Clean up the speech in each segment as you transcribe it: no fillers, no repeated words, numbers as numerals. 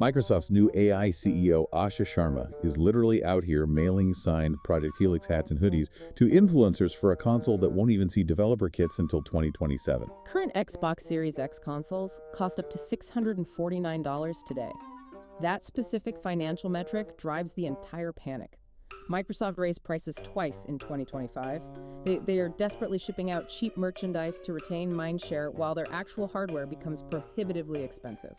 Microsoft's new AI CEO, Asha Sharma, is literally out here mailing signed Project Helix hats and hoodies to influencers for a console that won't even see developer kits until 2027. Current Xbox Series X consoles cost up to $649 today. That specific financial metric drives the entire panic. Microsoft raised prices twice in 2025. They are desperately shipping out cheap merchandise to retain mindshare while their actual hardware becomes prohibitively expensive.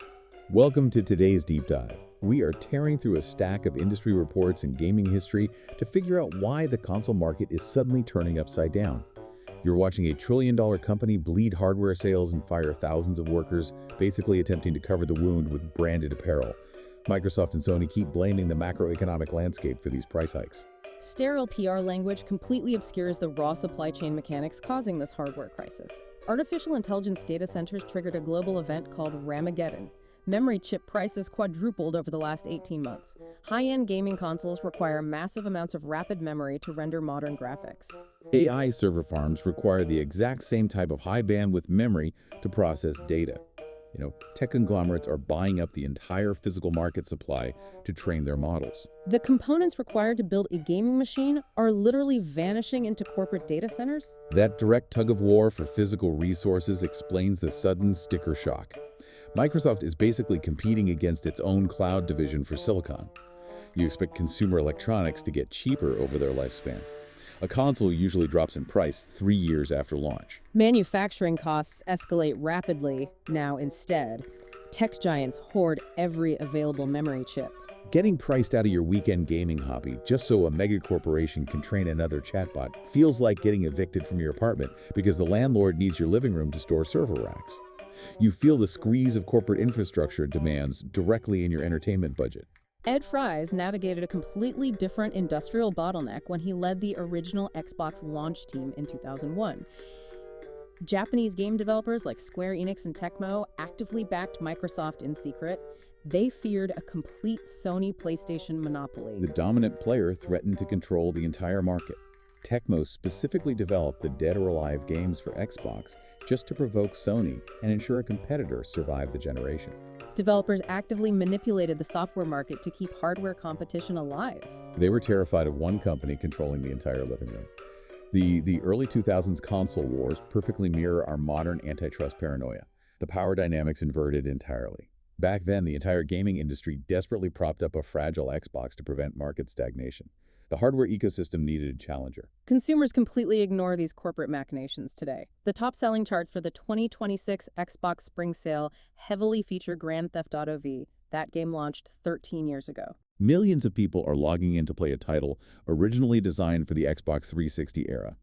Welcome to today's Deep Dive. We are tearing through a stack of industry reports and gaming history to figure out why the console market is suddenly turning upside down. You're watching a trillion-dollar company bleed hardware sales and fire thousands of workers, basically attempting to cover the wound with branded apparel. Microsoft and Sony keep blaming the macroeconomic landscape for these price hikes. Sterile PR language completely obscures the raw supply chain mechanics causing this hardware crisis. Artificial intelligence data centers triggered a global event called Ramageddon. Memory chip prices quadrupled over the last 18 months. High-end gaming consoles require massive amounts of rapid memory to render modern graphics. AI server farms require the exact same type of high-bandwidth memory to process data. Tech conglomerates are buying up the entire physical market supply to train their models. The components required to build a gaming machine are literally vanishing into corporate data centers? That direct tug-of-war for physical resources explains the sudden sticker shock. Microsoft is basically competing against its own cloud division for silicon. You expect consumer electronics to get cheaper over their lifespan. A console usually drops in price 3 years after launch. Manufacturing costs escalate rapidly now instead. Tech giants hoard every available memory chip. Getting priced out of your weekend gaming hobby just so a mega corporation can train another chatbot feels like getting evicted from your apartment because the landlord needs your living room to store server racks. You feel the squeeze of corporate infrastructure demands directly in your entertainment budget. Ed Fries navigated a completely different industrial bottleneck when he led the original Xbox launch team in 2001. Japanese game developers like Square Enix and Tecmo actively backed Microsoft in secret. They feared a complete Sony PlayStation monopoly. The dominant player threatened to control the entire market. Tecmo specifically developed the Dead or Alive games for Xbox just to provoke Sony and ensure a competitor survived the generation. Developers actively manipulated the software market to keep hardware competition alive. They were terrified of one company controlling the entire living room. The early 2000s console wars perfectly mirror our modern antitrust paranoia. The power dynamics inverted entirely. Back then, the entire gaming industry desperately propped up a fragile Xbox to prevent market stagnation. The hardware ecosystem needed a challenger. Consumers completely ignore these corporate machinations today. The top-selling charts for the 2026 Xbox Spring Sale heavily feature Grand Theft Auto V. That game launched 13 years ago. Millions of people are logging in to play a title originally designed for the Xbox 360 era.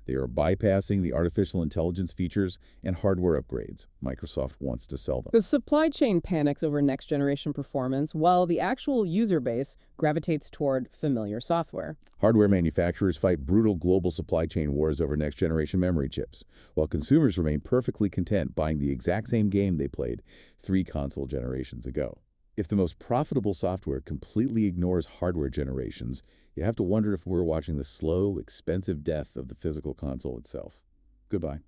They are bypassing the artificial intelligence features and hardware upgrades Microsoft wants to sell them. The supply chain panics over next-generation performance, while the actual user base gravitates toward familiar software. Hardware manufacturers fight brutal global supply chain wars over next-generation memory chips, while consumers remain perfectly content buying the exact same game they played 3 console generations ago. If the most profitable software completely ignores hardware generations, you have to wonder if we're watching the slow, expensive death of the physical console itself. Goodbye.